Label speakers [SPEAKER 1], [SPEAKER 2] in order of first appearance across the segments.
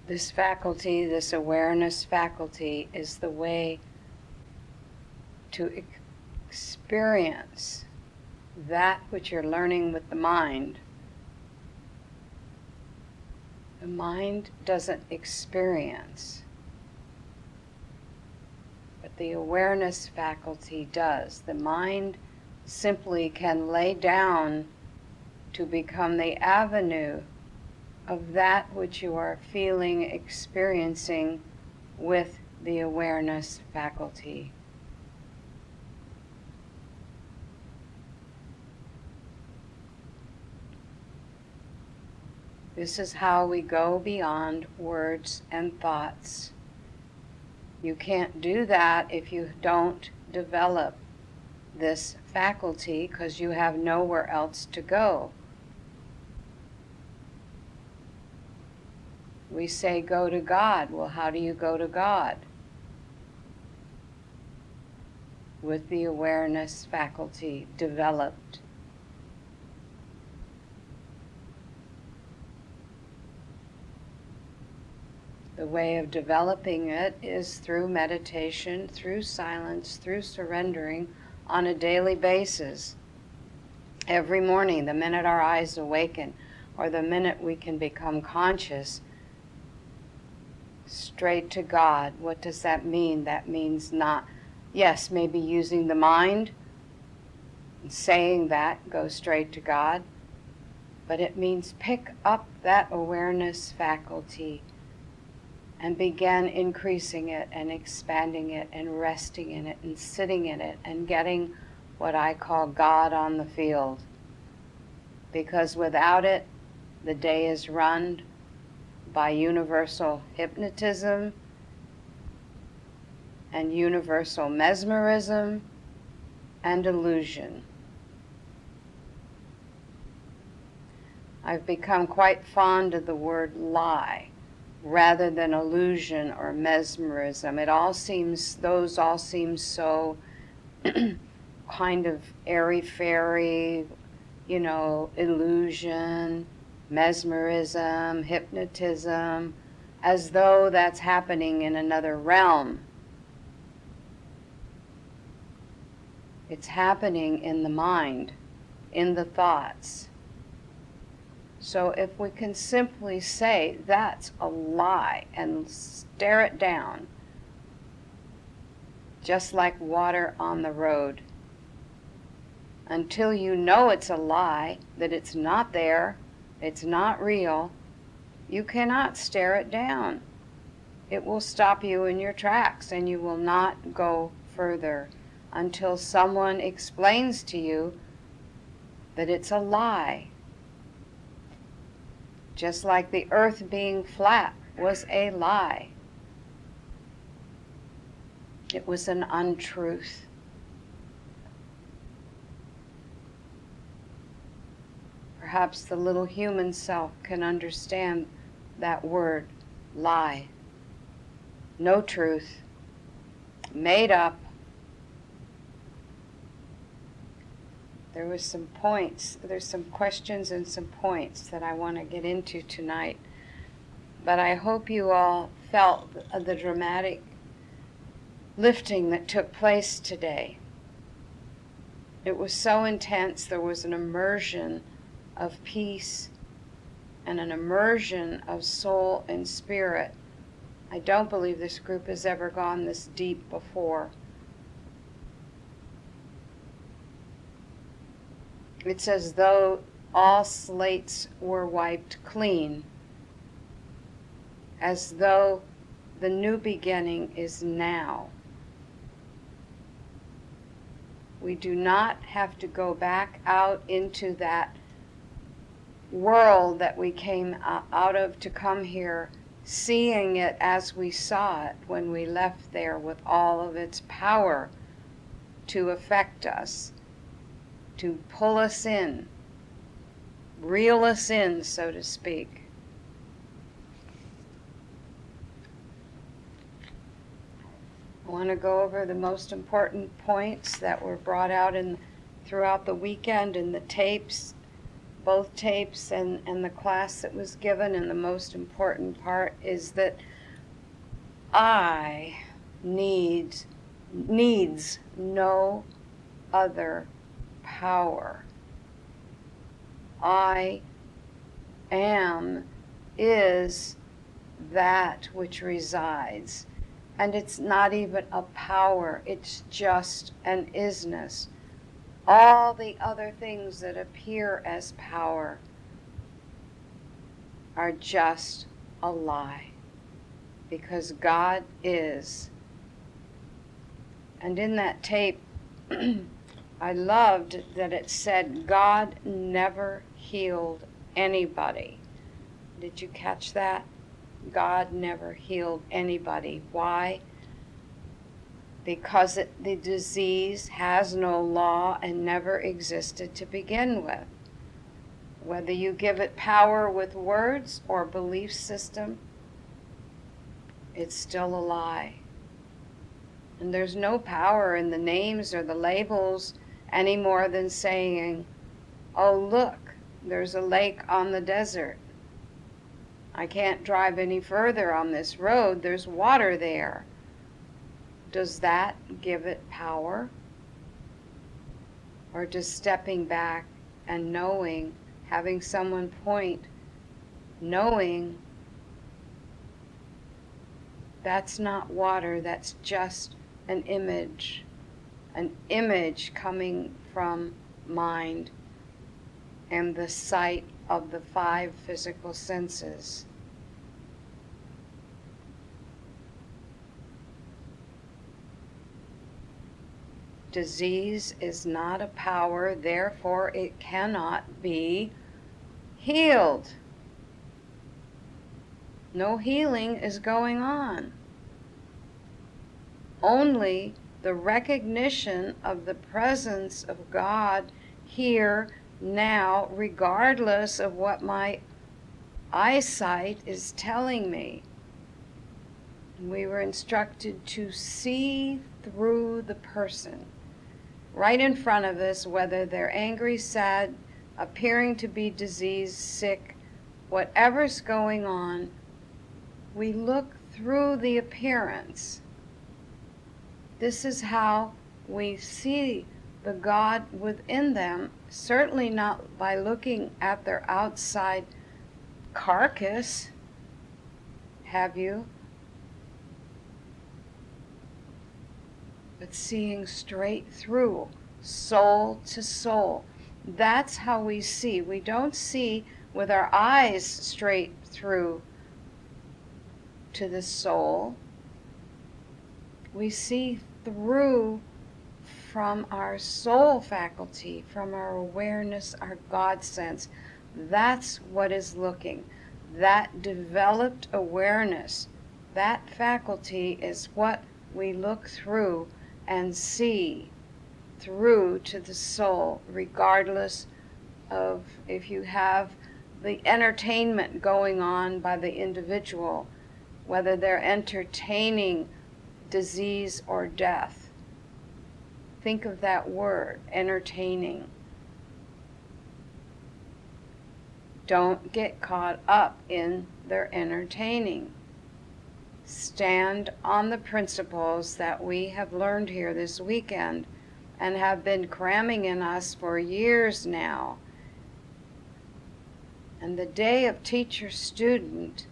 [SPEAKER 1] This faculty, this awareness faculty, is the way to experience that which you're learning with the mind. The mind doesn't experience, but the awareness faculty does. The mind simply can lay down to become the avenue of that which you are feeling, experiencing with the awareness faculty. This is how we go beyond words and thoughts. You can't do that if you don't develop this faculty, because you have nowhere else to go. We say go to God. Well, how do you go to God? With the awareness faculty developed. The way of developing it is through meditation, through silence, through surrendering on a daily basis. Every morning, the minute our eyes awaken, or the minute we can become conscious, straight to God. What does that mean? That means not, yes, maybe using the mind, and saying that, go straight to God, but it means pick up that awareness faculty and begin increasing it and expanding it and resting in it and sitting in it and getting what I call God on the field. Because without it, the day is run by universal hypnotism and universal mesmerism and illusion. I've become quite fond of the word lie rather than illusion or mesmerism. Those all seem so kind of airy-fairy, illusion, mesmerism, hypnotism, as though that's happening in another realm. It's happening in the mind, in the thoughts. So if we can simply say, that's a lie, and stare it down, just like water on the road, until you know it's a lie, that it's not there, it's not real, you cannot stare it down. It will stop you in your tracks, and you will not go further until someone explains to you that it's a lie. Just like the earth being flat was a lie. It was an untruth. Perhaps the little human self can understand that word, lie. No truth. Made up. There's some questions and some points that I want to get into tonight. But I hope you all felt the dramatic lifting that took place today. It was so intense. There was an immersion of peace and an immersion of soul and spirit. I don't believe this group has ever gone this deep before. It's as though all slates were wiped clean, as though the new beginning is now. We do not have to go back out into that world that we came out of to come here, seeing it as we saw it when we left there, with all of its power to affect us, to pull us in, reel us in, so to speak. I want to go over the most important points that were brought out throughout the weekend in the tapes both tapes and the class that was given, and the most important part is that I needs no other power. I is that which resides. And it's not even a power, it's just an isness. All the other things that appear as power are just a lie, because God is. And in that tape, I loved that it said, God never healed anybody. Did you catch that? God never healed anybody. Why? Because the disease has no law and never existed to begin with. Whether you give it power with words or belief system, it's still a lie. And there's no power in the names or the labels any more than saying, oh look, there's a lake on the desert. I can't drive any further on this road, there's water there. Does that give it power? Or just stepping back and knowing, having someone point, knowing that's not water, that's just an image coming from mind and the sight of the 5 physical senses. Disease is not a power, therefore it cannot be healed. No healing is going on. Only the recognition of the presence of God here, now, regardless of what my eyesight is telling me. We were instructed to see through the person right in front of us, whether they're angry, sad, appearing to be diseased, sick, whatever's going on. We look through the appearance. This is how we see the God within them, certainly not by looking at their outside carcass. Have you? But seeing straight through, soul to soul. That's how we see. We don't see with our eyes straight through to the soul. We see through from our soul faculty, from our awareness, our God sense. That's what is looking. That developed awareness, that faculty is what we look through and see through to the soul, regardless of if you have the entertainment going on by the individual, whether they're entertaining disease or death. Think of that word, entertaining. Don't get caught up in their entertaining. Stand on the principles that we have learned here this weekend and have been cramming in us for years now. And the day of teacher-student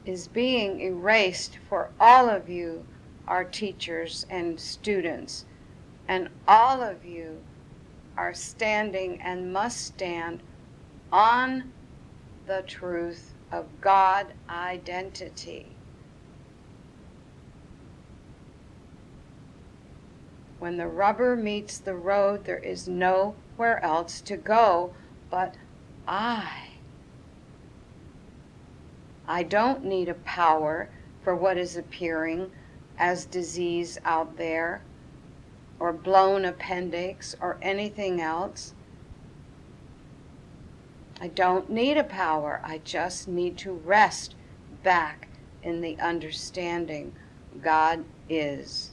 [SPEAKER 1] is being erased for all of you, our teachers and students. And all of you are standing and must stand on the truth of God identity. When the rubber meets the road, there is nowhere else to go but I. I don't need a power for what is appearing as disease out there, or blown appendix, or anything else. I don't need a power. I just need to rest back in the understanding God is.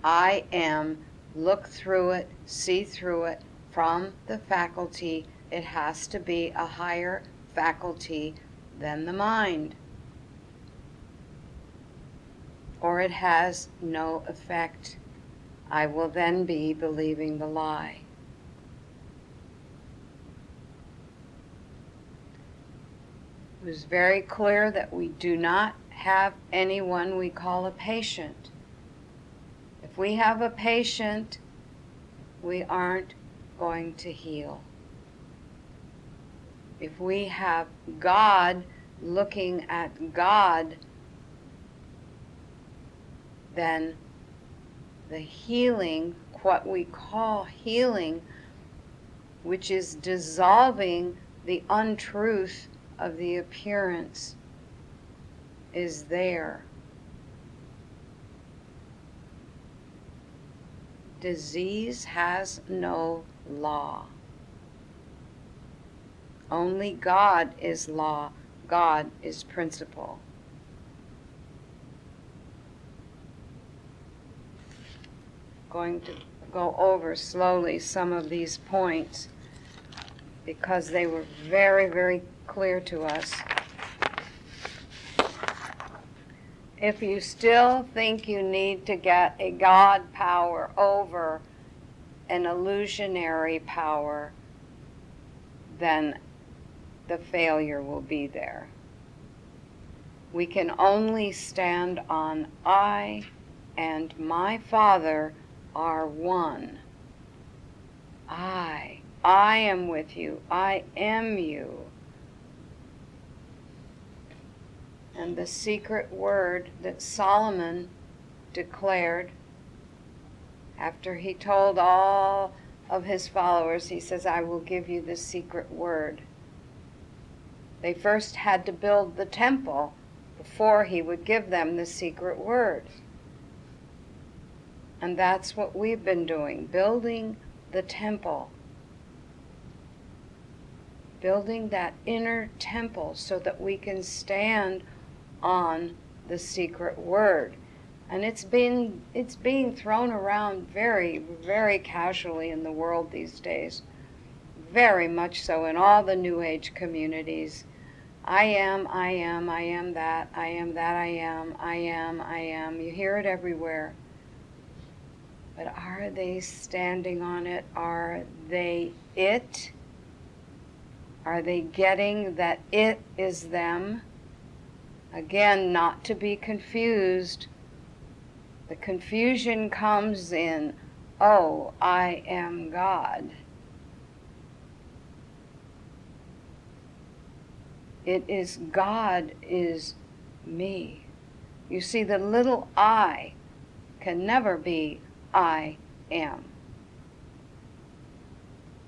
[SPEAKER 1] I am, look through it, see through it from the faculty It has to be a higher faculty than the mind, or it has no effect. I will then be believing the lie. It was very clear that we do not have anyone we call a patient. If we have a patient, we aren't going to heal. If we have God looking at God, then the healing, what we call healing, which is dissolving the untruth of the appearance, is there. Disease has no law. Only God is law. God is principle. Going to go over slowly some of these points because they were very, very clear to us. If you still think you need to get a God power over an illusionary power, then the failure will be there. We can only stand on I and my Father are one. I am with you. I am you. And the secret word that Solomon declared after he told all of his followers, he says, I will give you the secret word. They first had to build the temple before he would give them the secret word. And that's what we've been doing, building the temple. Building that inner temple so that we can stand on the secret word. And it's being thrown around very, very casually in the world these days. Very much so in all the New Age communities. I am that, I am that, I am. You hear it everywhere. But are they standing on it? Are they it? Are they getting that it is them? Again, not to be confused. The confusion comes in, oh, I am God. It is God is me. You see, the little I can never be I am.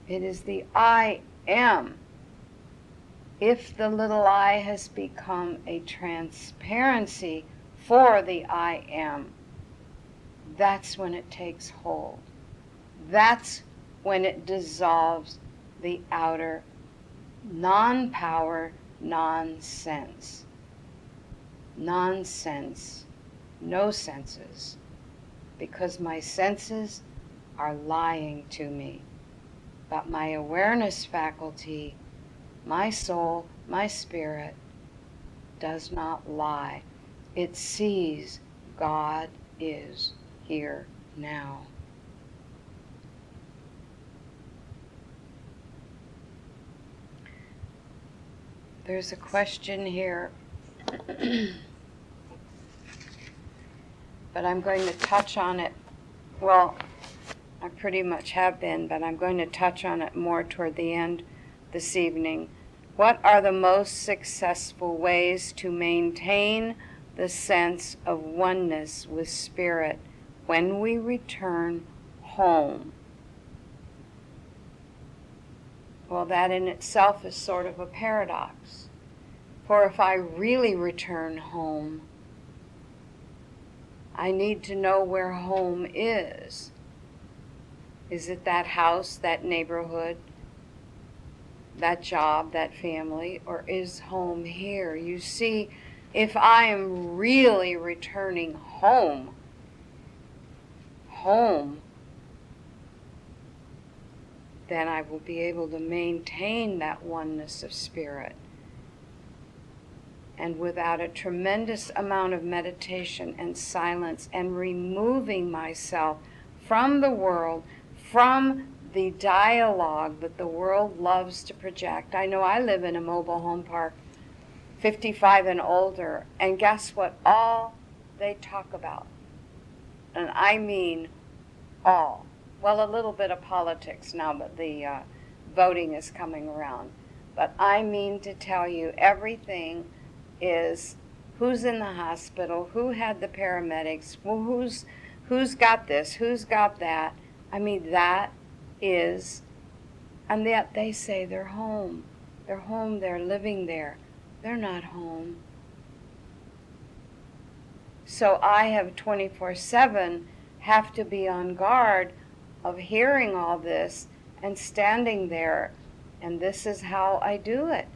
[SPEAKER 1] It is the I am. If the little I has become a transparency for the I am, that's when it takes hold. That's when it dissolves the outer non-power, non-sense. Non-sense, no senses, because my senses are lying to me. But my awareness faculty, my soul, my spirit, does not lie. It sees God is here now. There's a question here, but I'm going to touch on it. Well, I pretty much have been, but I'm going to touch on it more toward the end this evening. What are the most successful ways to maintain the sense of oneness with Spirit when we return home? Well, that in itself is sort of a paradox. For if I really return home, I need to know where home is. Is it that house, that neighborhood, that job, that family, or is home here? You see, if I am really returning home, then I will be able to maintain that oneness of spirit. And without a tremendous amount of meditation and silence and removing myself from the world, from the dialogue that the world loves to project. I know I live in a mobile home park, 55 and older, and guess what? All they talk about, and I mean all, well, a little bit of politics now, but the voting is coming around. But I mean to tell you, everything is who's in the hospital, who had the paramedics, well, who's got this, who's got that. I mean, that is, and yet they say they're home. They're home, they're living there. They're not home. So I have 24/7 have to be on guard of hearing all this and standing there. And this is how I do it.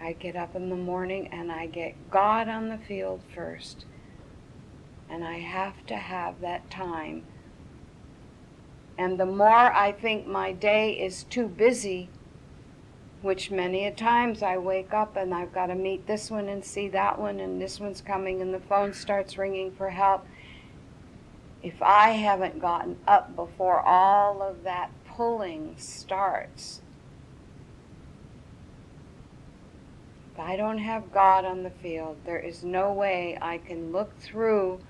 [SPEAKER 1] I get up in the morning and I get God on the field first. And I have to have that time. And the more I think my day is too busy, which many a times I wake up and I've got to meet this one and see that one, and this one's coming and the phone starts ringing for help. If I haven't gotten up before all of that pulling starts, if I don't have God on the field, there is no way I can look through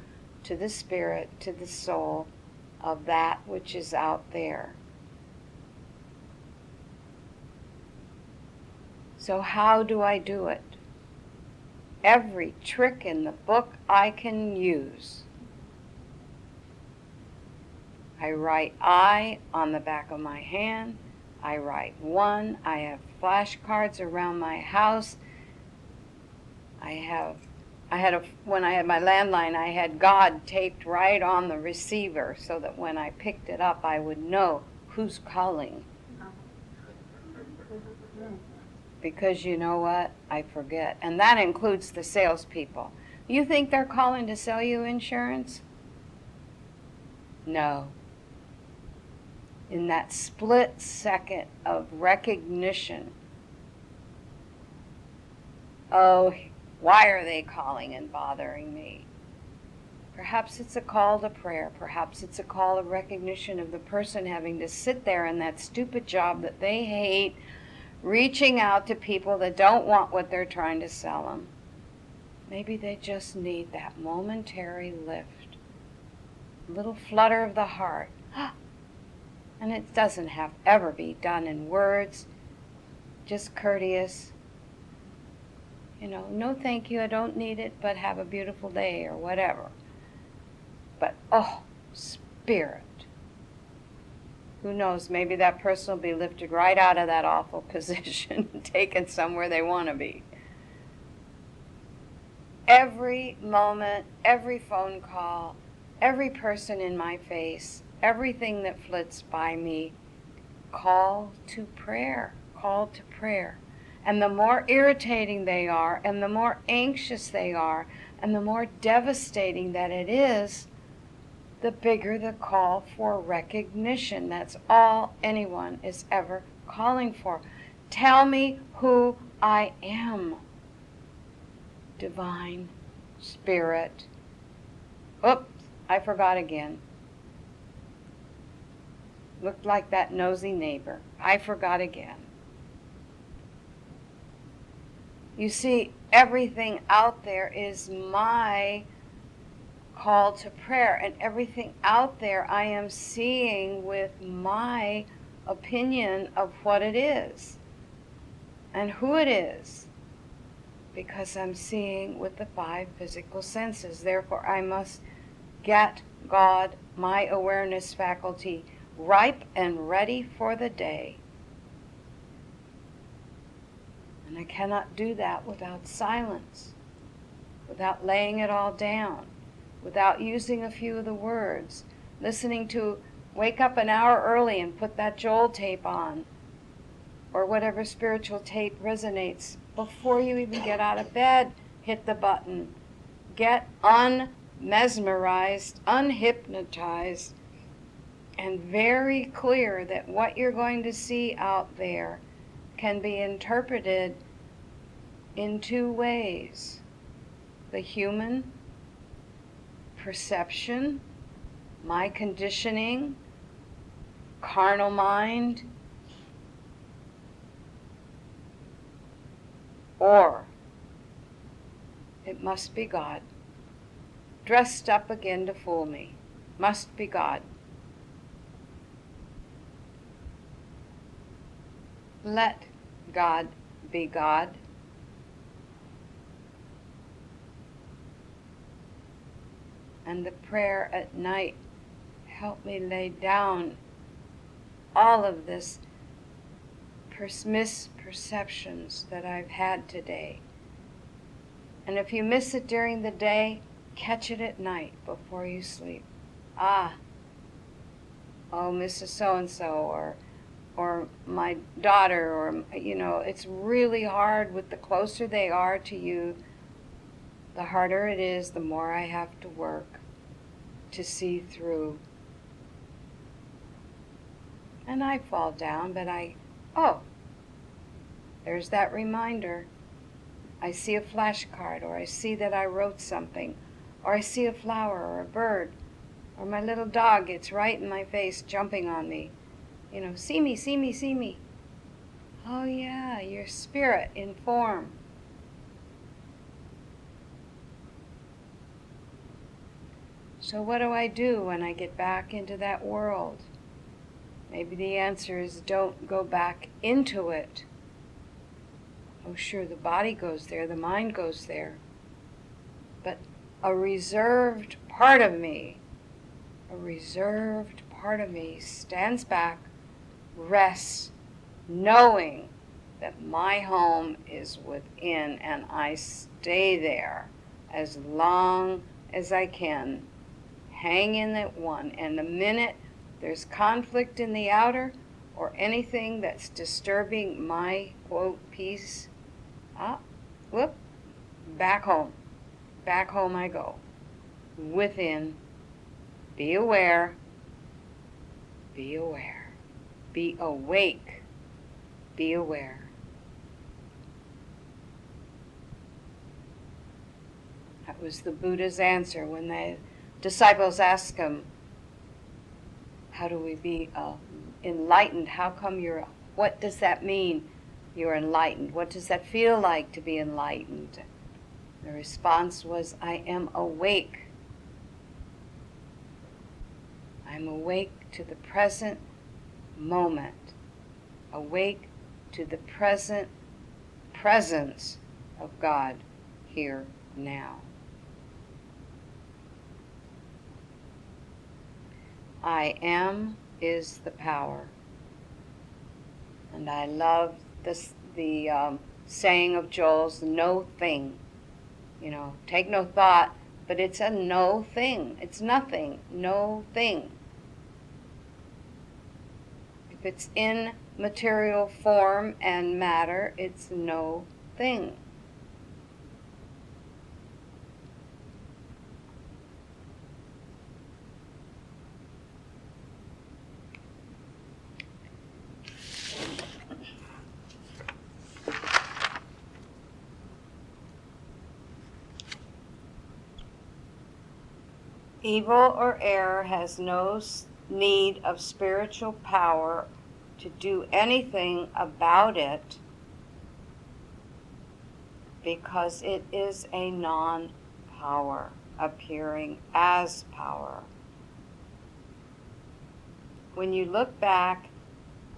[SPEAKER 1] to the spirit, to the soul of that which is out there. So how do I do it? Every trick in the book I can use. I write I on the back of my hand. I write 1. I have flashcards around my house. When I had my landline, I had God taped right on the receiver so that when I picked it up, I would know who's calling. Because you know what? I forget. And that includes the salespeople. You think they're calling to sell you insurance? No. In that split second of recognition, oh, why are they calling and bothering me? Perhaps it's a call to prayer. Perhaps it's a call of recognition of the person having to sit there in that stupid job that they hate, reaching out to people that don't want what they're trying to sell them. Maybe they just need that momentary lift, a little flutter of the heart. And it doesn't have ever be done in words, just courteous. You know, no thank you, I don't need it, but have a beautiful day or whatever. But, oh, spirit. Who knows, maybe that person will be lifted right out of that awful position and taken somewhere they want to be. Every moment, every phone call, every person in my face, everything that flits by me, call to prayer, call to prayer. And the more irritating they are, and the more anxious they are, and the more devastating that it is, the bigger the call for recognition. That's all anyone is ever calling for. Tell me who I am. Divine Spirit. Oops, I forgot again. Looked like that nosy neighbor. I forgot again. You see, everything out there is my call to prayer, and everything out there I am seeing with my opinion of what it is and who it is, because I'm seeing with the 5 physical senses. Therefore, I must get God, my awareness faculty, ripe and ready for the day. And I cannot do that without silence, without laying it all down, without using a few of the words, listening to wake up an hour early and put that Joel tape on, or whatever spiritual tape resonates. Before you even get out of bed, hit the button. Get unmesmerized, unhypnotized, and very clear that what you're going to see out there can be interpreted in two ways: the human perception, my conditioning, carnal mind, or it must be God, dressed up again to fool me. Must be God. Let God be God. And the prayer at night, help me lay down all of this misperceptions that I've had today. And if you miss it during the day, catch it at night before you sleep. Oh, Mrs. So-and-so, or my daughter, or, it's really hard. With the closer they are to you, the harder it is, the more I have to work to see through. And I fall down, but there's that reminder. I see a flashcard, or I see that I wrote something, or I see a flower or a bird, or my little dog gets right in my face jumping on me. See me, see me, see me. Oh yeah, your spirit in form. So what do I do when I get back into that world? Maybe the answer is don't go back into it. Oh sure, the body goes there, the mind goes there. But a reserved part of me stands back, rests, knowing that my home is within, and I stay there as long as I can. Hang in that one, and the minute there's conflict in the outer, or anything that's disturbing my, quote, peace, back home. Back home I go. Within. Be aware. Be aware. Be awake. Be aware. That was the Buddha's answer when the disciples asked him, how do we be enlightened? How come what does that mean, you're enlightened? What does that feel like to be enlightened? The response was, I am awake. I'm awake to the present moment. Awake to the present presence of God here now. I am is the power. And I love the saying of Joel's, no thing. Take no thought, but it's a no thing. It's nothing, no thing. If it's in material form and matter, it's no thing. Evil or error has no need of spiritual power to do anything about it, because it is a non-power appearing as power. When you look back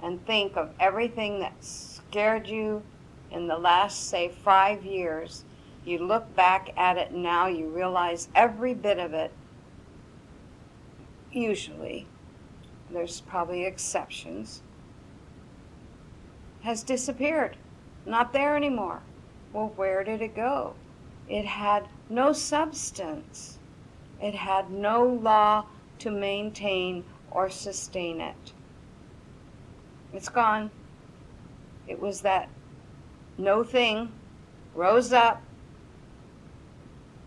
[SPEAKER 1] and think of everything that scared you in the last, say, 5 years, you look back at it now, you realize every bit of it, usually, there's probably exceptions, has disappeared. Not there anymore. Well, where did it go? It had no substance. It had no law to maintain or sustain it. It's gone. It was that no thing rose up.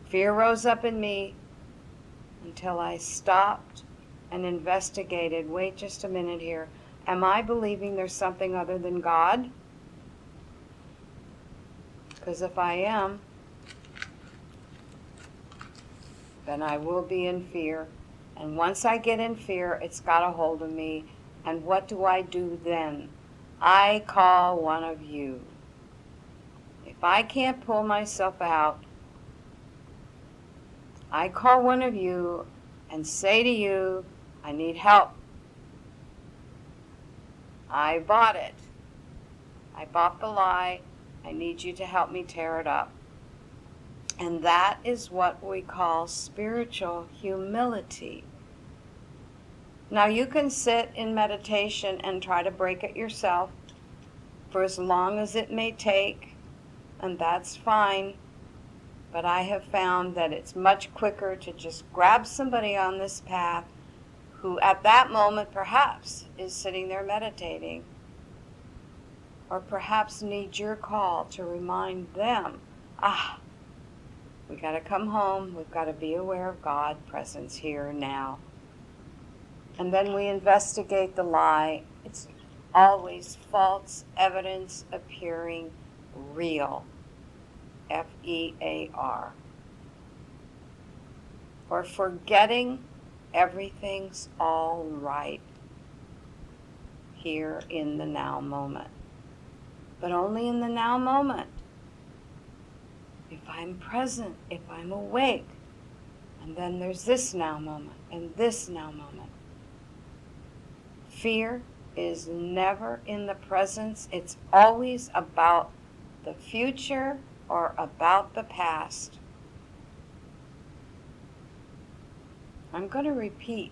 [SPEAKER 1] Fear rose up in me until I stopped and investigated, wait just a minute here, am I believing there's something other than God? Because if I am, then I will be in fear. And once I get in fear, it's got a hold of me. And what do I do then? I call one of you. If I can't pull myself out, I call one of you and say to you, I need help. I bought it. I bought the lie. I need you to help me tear it up. And that is what we call spiritual humility. Now you can sit in meditation and try to break it yourself for as long as it may take, and that's fine. But I have found that it's much quicker to just grab somebody on this path who at that moment perhaps is sitting there meditating, or perhaps needs your call to remind them, we got to come home, we've got to be aware of God's presence here now. And then we investigate the lie. It's always false evidence appearing real. F-E-A-R. Or forgetting everything's all right here in the now moment. But only in the now moment. If I'm present, if I'm awake. And then there's this now moment and this now moment. Fear is never in the presence. It's always about the future or about the past. I'm going to repeat.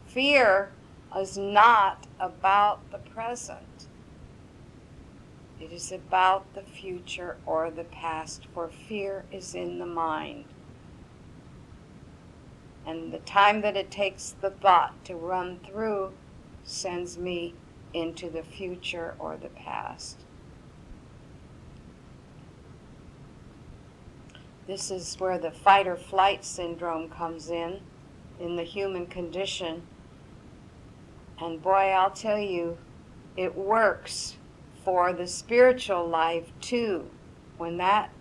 [SPEAKER 1] Fear is not about the present. It is about the future or the past, for fear is in the mind. And the time that it takes the thought to run through sends me into the future or the past. This is where the fight or flight syndrome comes in the human condition. And boy, I'll tell you, it works for the spiritual life too. When that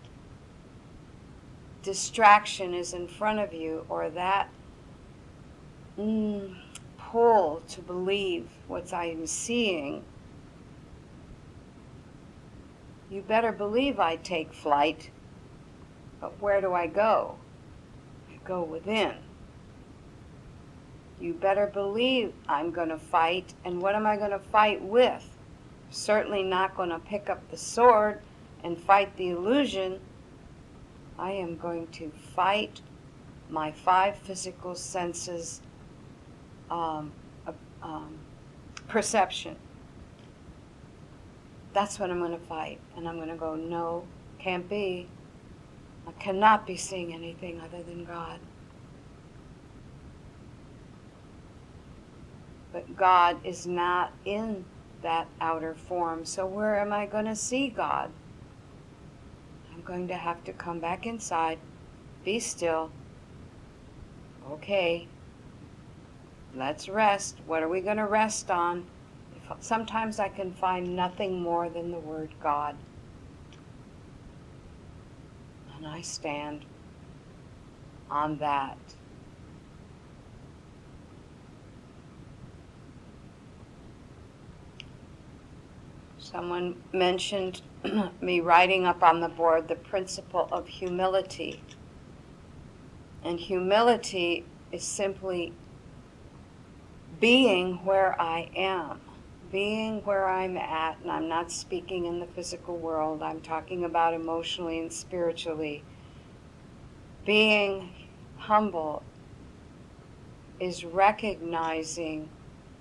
[SPEAKER 1] distraction is in front of you, or that pull to believe what I'm seeing, you better believe I take flight. But where do I go? I go within. You better believe I'm going to fight. And what am I going to fight with? Certainly not going to pick up the sword and fight the illusion. I am going to fight my 5 physical senses perception. That's what I'm going to fight. And I'm going to go, no, can't be. I cannot be seeing anything other than God. But God is not in that outer form. So where am I going to see God? I'm going to have to come back inside, be still. Okay, let's rest. What are we going to rest on? Sometimes I can find nothing more than the word God. And I stand on that. Someone mentioned me writing up on the board the principle of humility. And humility is simply being where I am, being where I'm at, and I'm not speaking in the physical world, I'm talking about emotionally and spiritually. Being humble is recognizing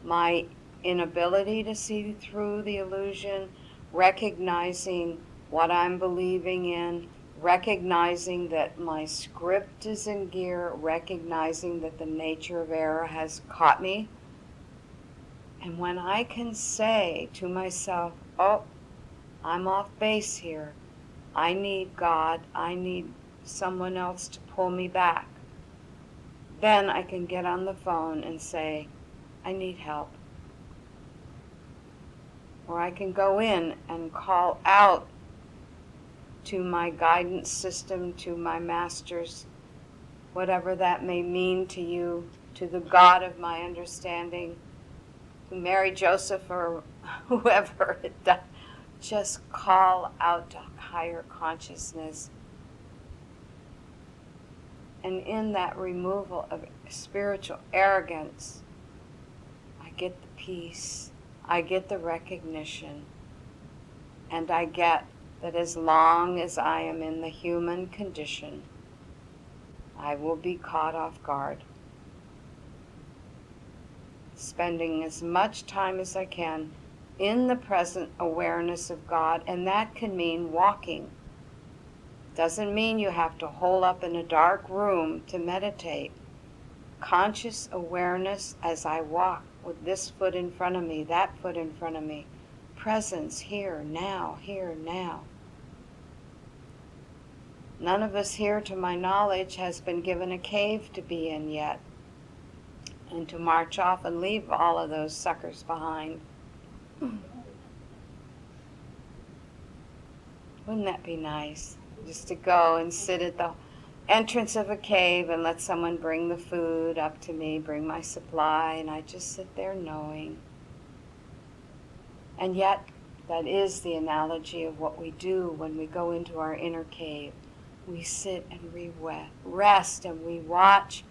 [SPEAKER 1] my inability to see through the illusion, recognizing what I'm believing in, recognizing that my script is in gear, recognizing that the nature of error has caught me. And when I can say to myself, oh, I'm off base here, I need God, I need someone else to pull me back, then I can get on the phone and say, I need help. Or I can go in and call out to my guidance system, to my masters, whatever that may mean to you, to the God of my understanding, to Mary, Joseph, or whoever it does. Just call out to higher consciousness. And in that removal of spiritual arrogance, I get the peace, I get the recognition, and I get that as long as I am in the human condition, I will be caught off guard. Spending as much time as I can in the present awareness of God, and that can mean walking. Doesn't mean you have to hole up in a dark room to meditate. Conscious awareness as I walk with this foot in front of me, that foot in front of me. Presence here, now, here, now. None of us here, to my knowledge, has been given a cave to be in yet, and to march off and leave all of those suckers behind. Wouldn't that be nice? Just to go and sit at the entrance of a cave and let someone bring the food up to me, bring my supply, and I just sit there knowing. And yet, that is the analogy of what we do when we go into our inner cave. We sit and we rest and we watch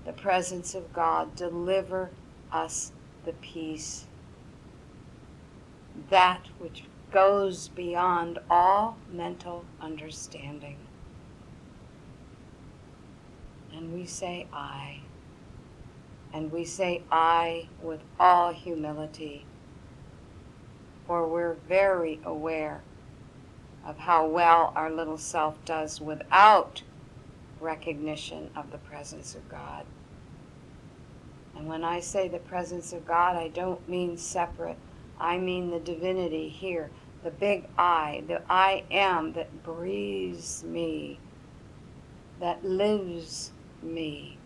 [SPEAKER 1] the presence of God deliver us the peace, that which goes beyond all mental understanding. And we say I. And we say I with all humility, for we're very aware of how well our little self does without recognition of the presence of God. And when I say the presence of God, I don't mean separate. I mean the divinity here, the big I, the I am that breathes me, that lives me,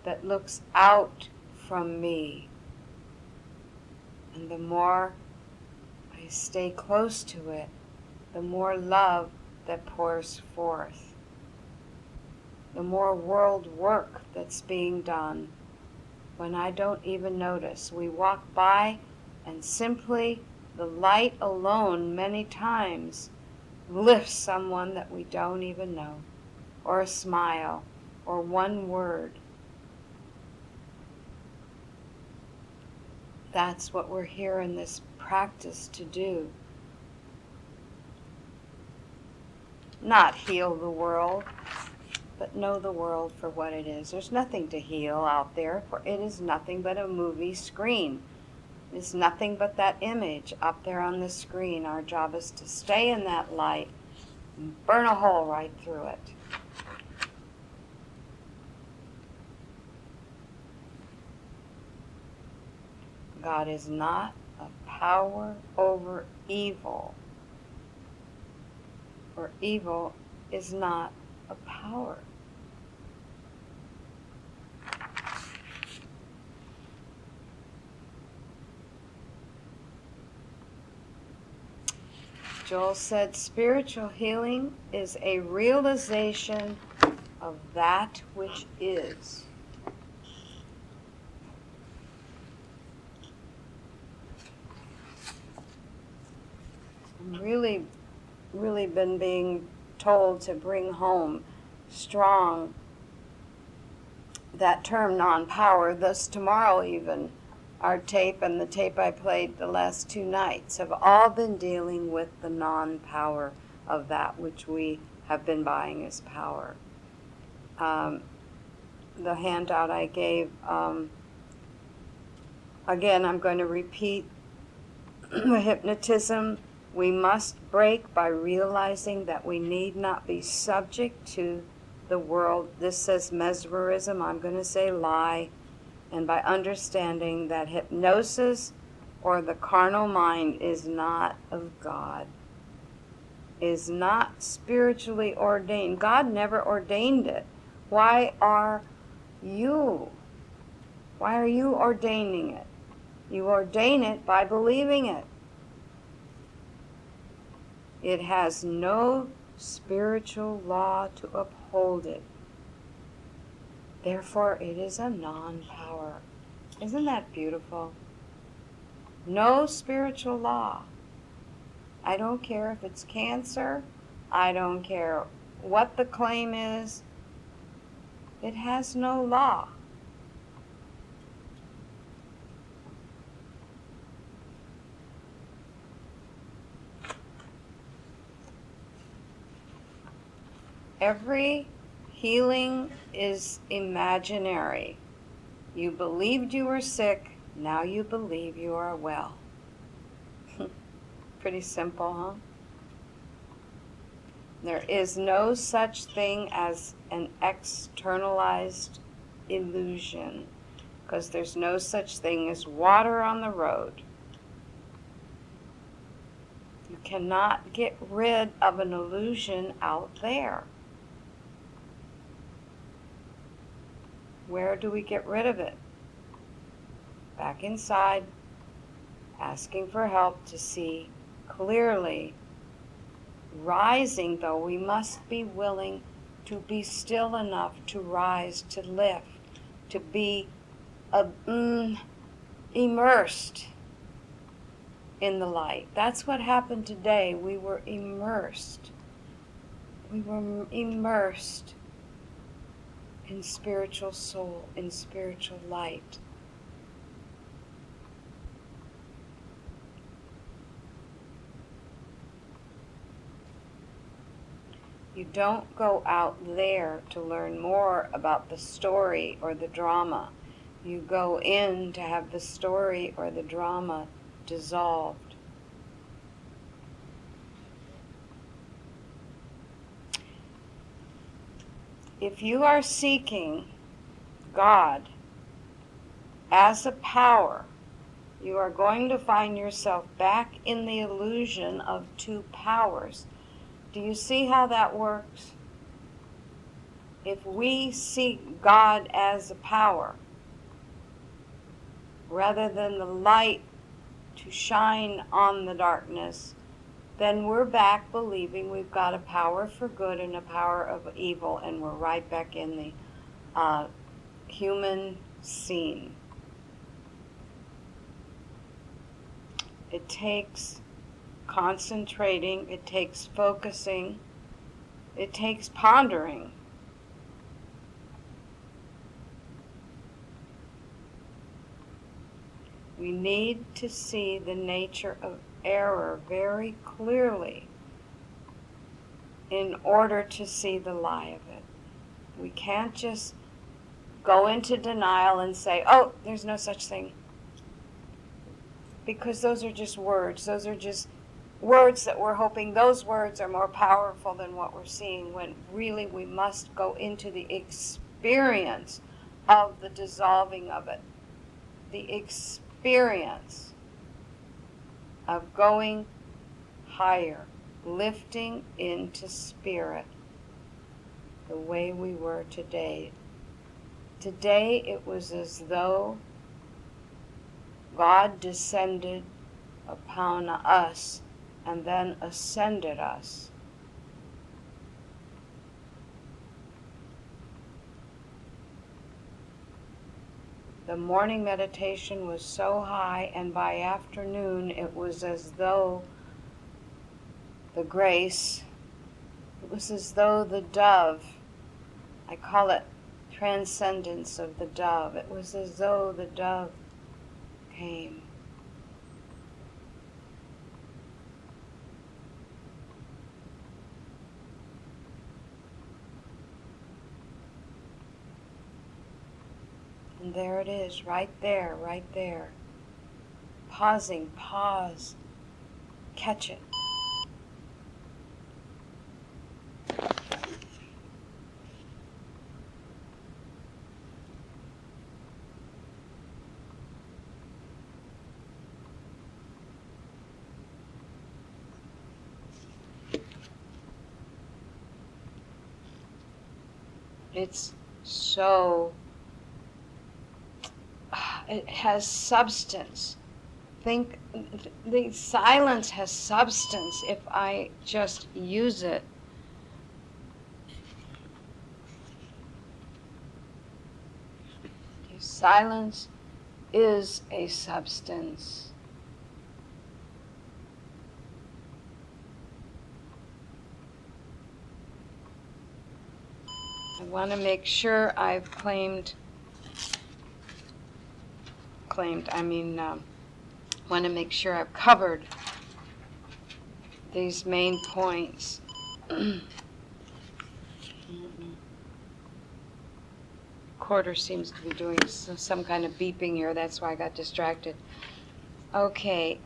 [SPEAKER 1] that looks out from me. And the more I stay close to it, the more love that pours forth, the more world work that's being done. When I don't even notice, we walk by and simply the light alone many times lifts someone that we don't even know, or a smile, or one word. That's what we're here in this practice to do. Not heal the world, but know the world for what it is. There's nothing to heal out there, for it is nothing but a movie screen. It's nothing but that image up there on the screen. Our job is to stay in that light and burn a hole right through it. God is not a power over evil, for evil is not a power. Joel said, spiritual healing is a realization of that which is. I've really been being told to bring home strong that term non-power. Thus tomorrow even, our tape and the tape I played the last 2 nights have all been dealing with the non-power of that which we have been buying as power. The handout I gave, again, I'm going to repeat the hypnotism. We must break by realizing that we need not be subject to the world. This says mesmerism, I'm going to say lie. And by understanding that hypnosis or the carnal mind is not of God, is not spiritually ordained. God never ordained it. Why are you Why are you ordaining it? You ordain it by believing it. It has no spiritual law to uphold it. Therefore, it is a non-power. Isn't that beautiful? No spiritual law. I don't care if it's cancer. I don't care what the claim is. It has no law. Every healing is imaginary. You believed you were sick, now you believe you are well. Pretty simple, huh? There is no such thing as an externalized illusion, because there's no such thing as water on the road. You cannot get rid of an illusion out there. Where do we get rid of it? Back inside, asking for help to see clearly. Rising, though, we must be willing to be still enough to rise, to lift, to be immersed in the light. That's what happened today. We were immersed. We were immersed in spiritual soul, in spiritual light. You don't go out there to learn more about the story or the drama. You go in to have the story or the drama dissolved. If you are seeking God as a power, you are going to find yourself back in the illusion of two powers. Do you see how that works? If we seek God as a power, rather than the light to shine on the darkness, then we're back believing we've got a power for good and a power of evil, and we're right back in the human scene. It takes concentrating, it takes focusing, it takes pondering. We need to see the nature of error very clearly in order to see the lie of it. We can't just go into denial and say, oh, there's no such thing. Because those are just words. Those are just words that we're hoping those words are more powerful than what we're seeing, when really we must go into the experience of the dissolving of it. The experience of going higher, lifting into spirit, the way we were today. Today it was as though God descended upon us and then ascended us. The morning meditation was so high, and by afternoon it was as though the grace, it was as though the dove, I call it transcendence of the dove, it was as though the dove came. And there it is, right there, right there. Pausing, pause, catch it. It's so it has substance. Think, the silence has substance if I just use it. Silence is a substance. I want to make sure I've want to make sure I've covered these main points. Quarter seems to be doing some kind of beeping here, that's why I got distracted. Okay,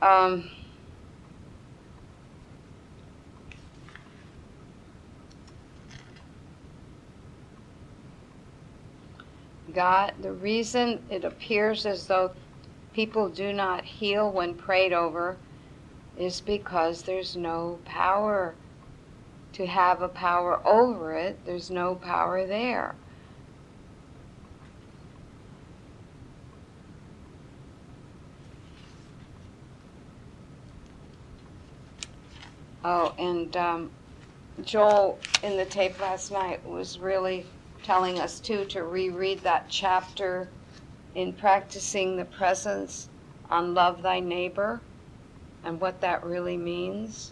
[SPEAKER 1] God, the reason it appears as though people do not heal when prayed over is because there's no power to have a power over it. There's no power there. Oh, and Joel in the tape last night was really telling us too to reread that chapter in Practicing the Presence on Love Thy Neighbor and what that really means.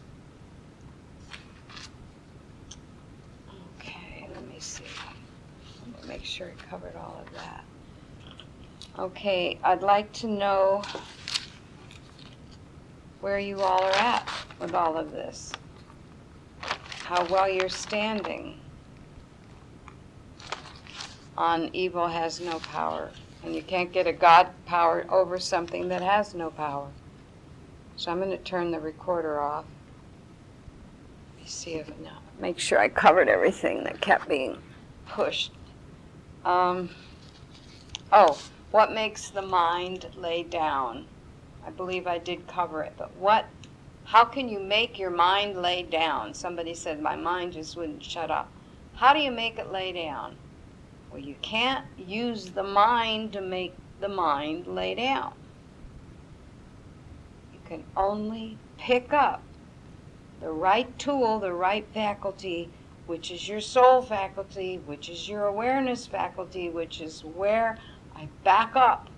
[SPEAKER 1] Okay, let me see. Let me make sure I covered all of that. Okay, I'd like to know where you all are at with all of this. How well you're standing on evil has no power. And you can't get a God power over something that has no power. So I'm going to turn the recorder off. Let me see if now. Make sure I covered everything that kept being pushed. Oh, what makes the mind lay down? I believe I did cover it, but how can you make your mind lay down? Somebody said my mind just wouldn't shut up. How do you make it lay down? Well, you can't use the mind to make the mind lay down. You can only pick up the right tool, the right faculty, which is your soul faculty, which is your awareness faculty, which is where I back up.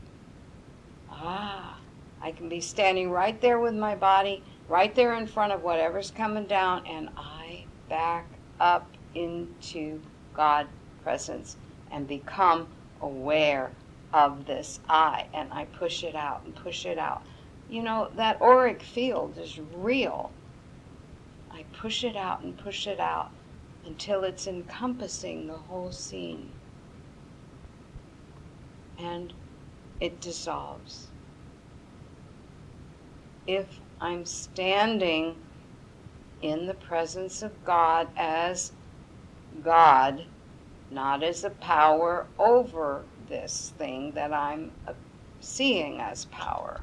[SPEAKER 1] I can be standing right there with my body, right there in front of whatever's coming down, and I back up into God presence and become aware of this I, and I push it out and push it out. You know, that auric field is real. I push it out and push it out until it's encompassing the whole scene. And it dissolves. If I'm standing in the presence of God as God, not as a power over this thing that I'm seeing as power.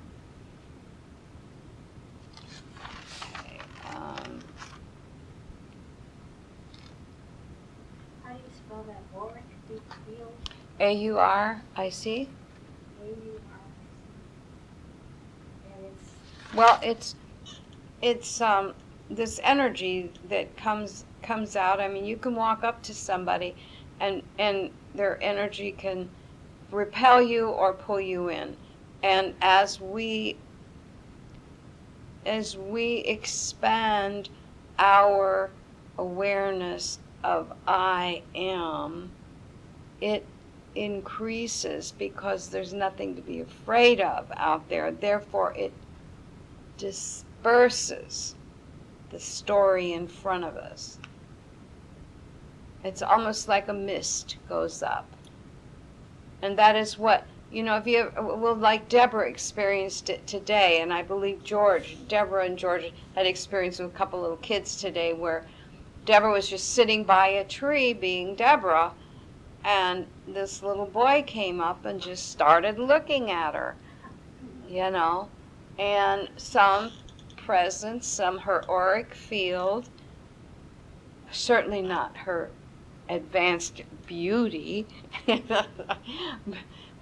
[SPEAKER 1] Okay,
[SPEAKER 2] how do you spell that auric field?
[SPEAKER 1] A-U-R-I-C?
[SPEAKER 2] A-U-R-I-C. And
[SPEAKER 1] Well, it's this energy that comes out. I mean, you can walk up to somebody and their energy can repel you or pull you in. And as we expand our awareness of I am, it increases because there's nothing to be afraid of out there. Therefore, it disperses the story in front of us. It's almost like a mist goes up. And that is what, if you, well, like Deborah experienced it today, and I believe Deborah and George had experienced with a couple little kids today, where Deborah was just sitting by a tree being Deborah, and this little boy came up and just started looking at her, and some presence, her auric field, certainly not her advanced beauty,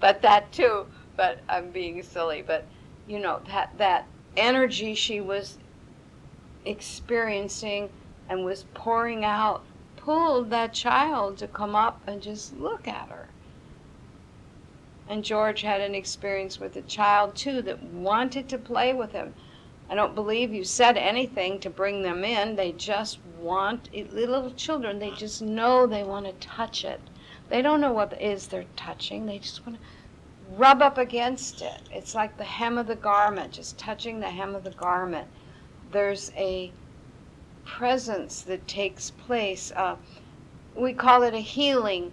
[SPEAKER 1] but that too, but I'm being silly. But, you know, that energy she was experiencing and was pouring out pulled that child to come up and just look at her. And George had an experience with a child, too, that wanted to play with him. I don't believe you said anything to bring them in. They just want, little children, they just know they want to touch it. They don't know what it is they're touching. They just want to rub up against it. It's like the hem of the garment, just touching the hem of the garment. There's a presence that takes place. We call it a healing,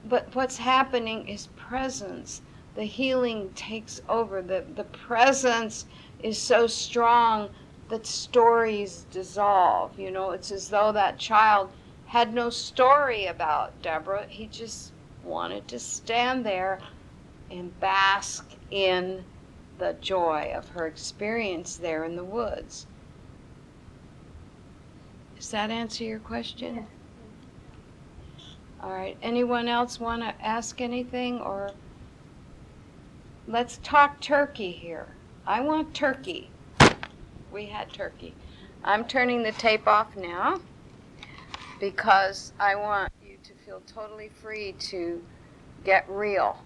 [SPEAKER 1] but what's happening is presence. The healing takes over. The presence is so strong that stories dissolve. You know, it's as though that child had no story about Deborah. He just wanted to stand there and bask in the joy of her experience there in the woods. Does that answer your question?
[SPEAKER 2] Yes.
[SPEAKER 1] All right. Anyone else want to ask anything? Or let's talk turkey here. I want turkey. We had turkey. I'm turning the tape off now because I want you to feel totally free to get real.